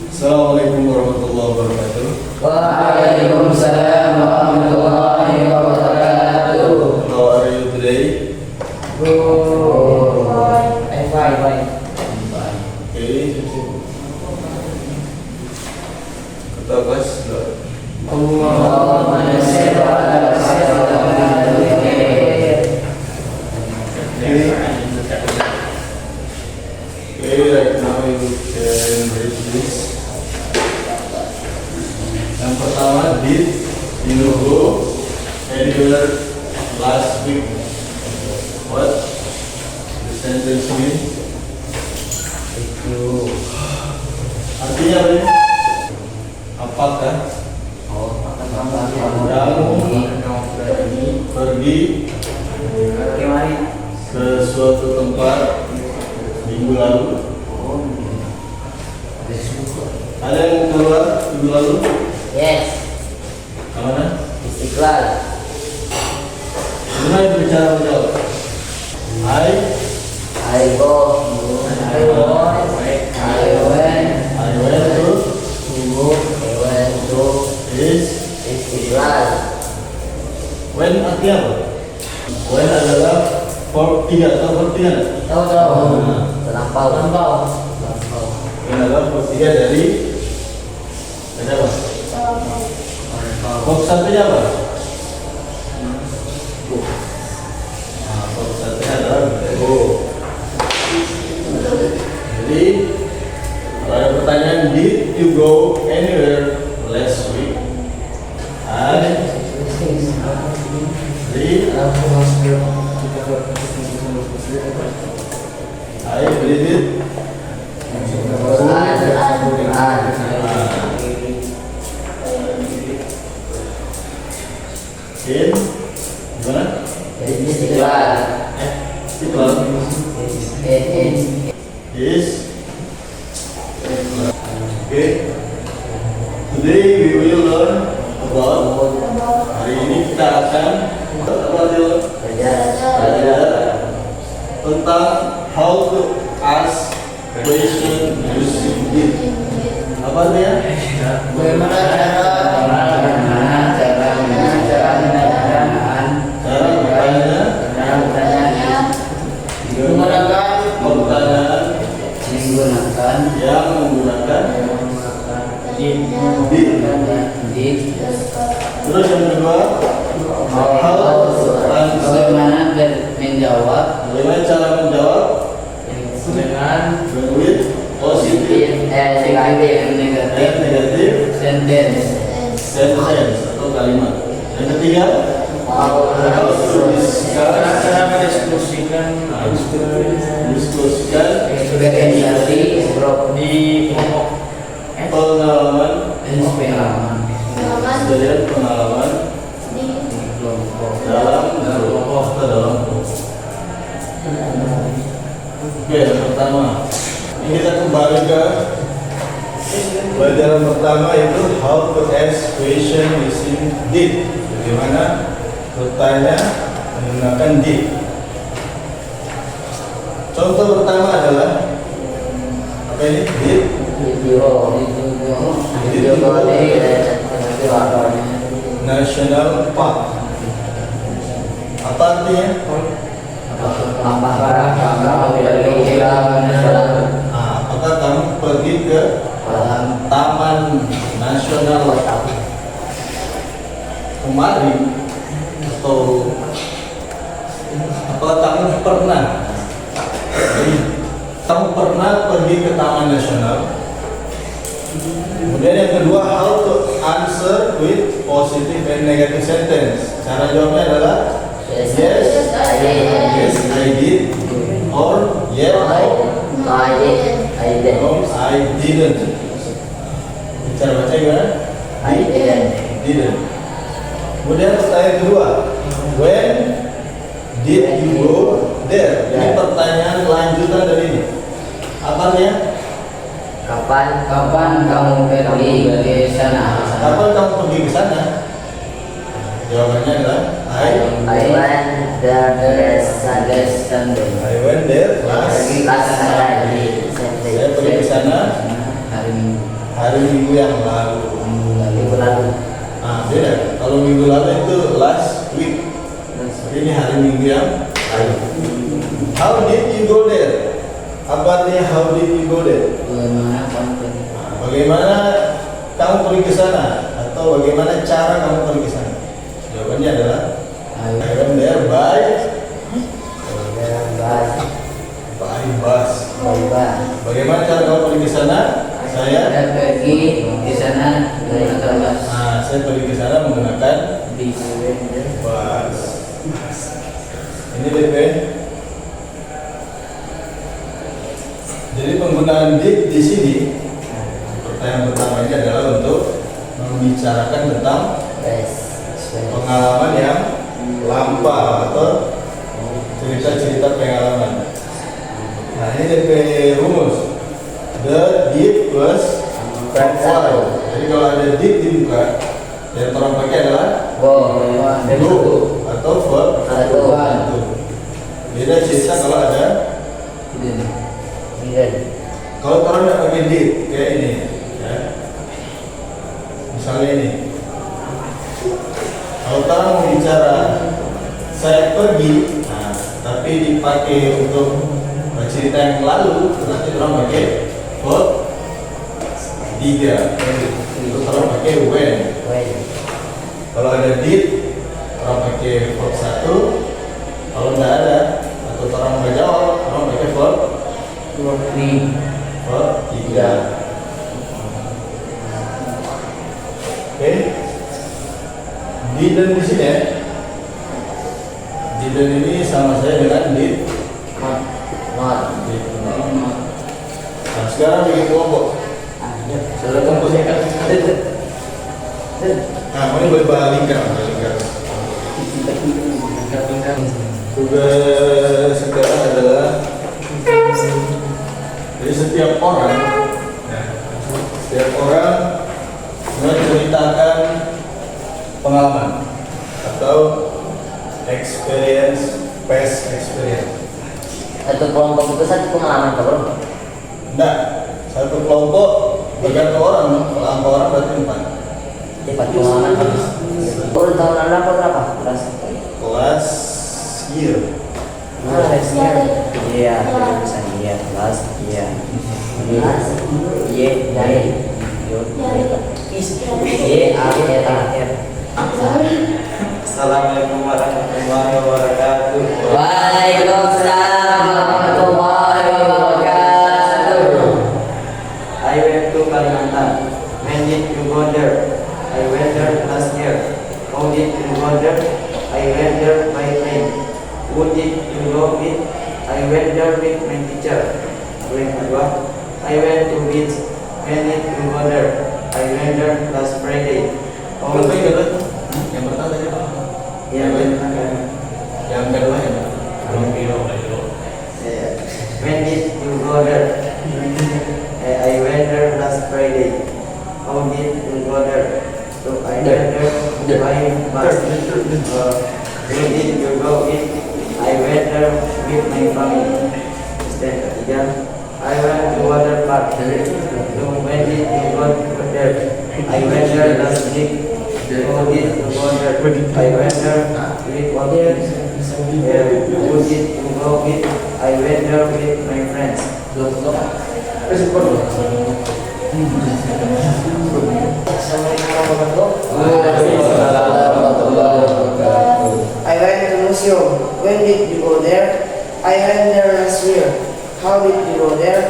Assalamualaikum warahmatullahi wabarakatuh. Waalaikumsalam warahmatullahi wabarakatuh. How are you today? Good. Fine. Okay. Kata kelas Allahumma shalli ala sayyidina Okay, right now you can read this. Yang pertama, did you go anywhere last week? What the sentence mean? Itu. Artinya apa ini? Apakah kamu pergi ke suatu tempat minggu lalu? Ada yang keluar minggu lalu? Yes. Kemana? Istiqlal. Gimana itu bicara menjawab? I go. I went to Is Istiqlal. when artinya apa? When adalah verb 3 atau verb 3? Tahu. Terlampau. When adalah verb 3 dari apa? Verb satunya apa? Verb satunya adalah go. Jadi kalau ada pertanyaan, did you go anywhere last week? I read it. In gimana? Istiqlal. Istiqlal is okay. Today we will learn about, hari ini kita akan belajar tentang how to ask question using did. Apa artinya? Bagaimana cara Cara bertanya menggunakan pertanyaan yang menggunakan did. Terus yang kedua, how to answer. bagaimana menjawab Bagaimana cara menjawab dengan with positive negatif and negative sentence atau kalimat. Yang ketiga, how to diskusikan organisasi di kelompok pengalaman dalam kelompok atau dalam kelompok. Oke, yang pertama, ini kita kembali ke pelajaran pertama, yaitu how to ask question using did. Bagaimana bertanya menggunakan did. Contoh pertama adalah apa ini? Did National Park. Apa artinya? Apakah kamu pergi ke Taman Nasional kemarin? Atau apakah kamu pernah pergi ke Taman Nasional? Kemudian yang kedua, how to answer with positive and negative sentence. Cara jawabnya adalah yes, I did, or yes, no, I didn't. Cara baca gimana? Didn't. Kemudian pertanyaan kedua, when did you go there? Ini pertanyaan lanjutan dari ini. Apa artinya? Kapan kamu pergi ke sana? Kapan kamu pergi ke sana? Jawabannya adalah I went there last Sunday. I went there last. Last Sunday. Saya pergi ke sana hari Minggu. hari Minggu yang lalu. Minggu lalu. Nah, beda. Kalau minggu lalu itu last week. Ini hari Minggu yang lalu. How did you go there? Apa artinya how did you go there? Bagaimana kamu pergi? Bagaimana kamu pergi ke sana? Atau bagaimana cara kamu pergi ke sana? Jawabannya adalah I went there by bus. Bagaimana cara kamu pergi ke sana? Saya pergi di sana dengan bus. Nah, saya pergi ke sana menggunakan Bis. bus. Ini DP. Jadi penggunaan did di sini, pertanyaan pertamanya adalah untuk membicarakan tentang pengalaman yang lampau atau cerita-cerita pengalaman. Nah, ini DP rumus. The did plus verb. Jadi kalau ada did di muka, yang orang pakai adalah go atau verb satu. Beda cerita kalau ada. Kalau orang tidak pakai did kayak ini, ya. Misalnya ini. Kalau orang mau bicara saya pergi, nah, tapi dipakai untuk cerita yang lalu, nanti orang pakai verb 3. Itu orang pakai when. Kalau ada did, orang pakai verb 1. Kalau tidak ada atau orang nggak jawab, orang pakai verb 3. Oke. Didn't di sini ya. Didn't ini sama saya dengan did. Nah, sekarang bikin kelompok. Sudah komposnya kan? Nah, ini berbalingkan. Tugas sekarang adalah jadi setiap orang menceritakan pengalaman atau past experience. Satu kelompok itu satu pengalaman bro. Enggak, satu kelompok bergantung orang. Kelompok orang berarti 4. 4 pengalaman habis. Tahun berapa kelas? Kelas year. Iya, bisa iya kelas iya. Iya dari Assalamualaikum warahmatullahi wabarakatuh. Waalaikumsalam warahmatullahi wabarakatuh. I went to Kalimantan. When did you go there? I went there last year. How did you go there? I went there by train. Who did you go with? I went there with my teacher. Yang kedua, I went to beach. When did you go there? I went there last Friday. How did you go? Yang pertama tadi apa? Yang kedua ya. When did you go there? I went there last Friday. How did you go there? So I went there by bus. Where did you go with? I went there with my family. Dan ketiga, I went to water park. So when did you go there? I went there last week. How did you go there? I went there with water. Who did you go with? I went there with my friends. I went to museum. When did you go there? I went there last year. How did you go there?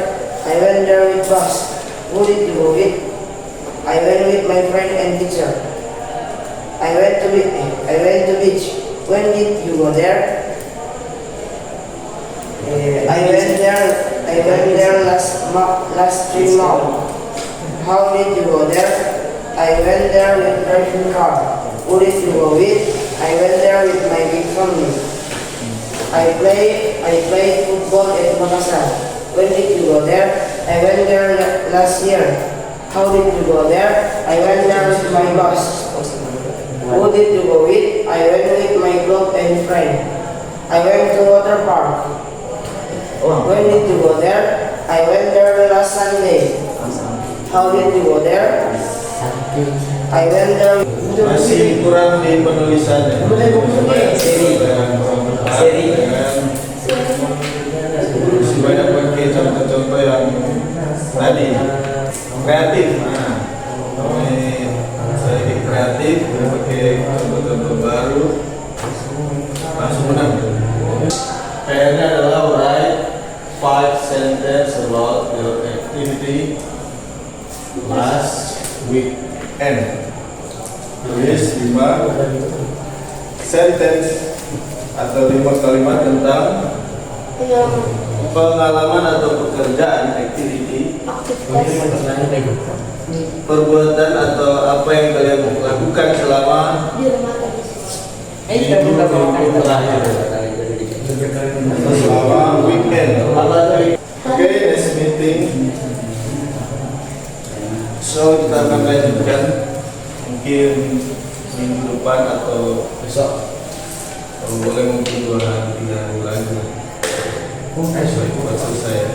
I went there with bus. Who did you go with? I went with my friend and teacher. I went to beach. When did you go there? I went there last 3 months. How did you go there? I went there with driving car. Who did you go with? I went there with my big family. I played football at Makassar. When did you go there? I went there last year. How did you go there? I went there with my bus. Who did you go with? I went with my group and friend. I went to water park. When did you go there? I went there last Sunday. How did you go there? I went there. Masih kurang di penulisan ya. Seri. Masih banyak pakai contoh-contoh yang tadi kreatif. Nah, ini saya di kreatif, pakai contoh-contoh baru, langsung menang. PR-nya adalah write 5 sentences about your activity last weekend. Tulis 5 sentence atau 5 kalimat tentang pengalaman atau pekerjaan, activity, perbuatan atau apa yang kalian lakukan selama selama weekend. Oke, next meeting. So kita akan lanjutkan mungkin minggu depan atau besok. Kalau boleh mungkin 2 hari 3 hari lagi. Buat selesai.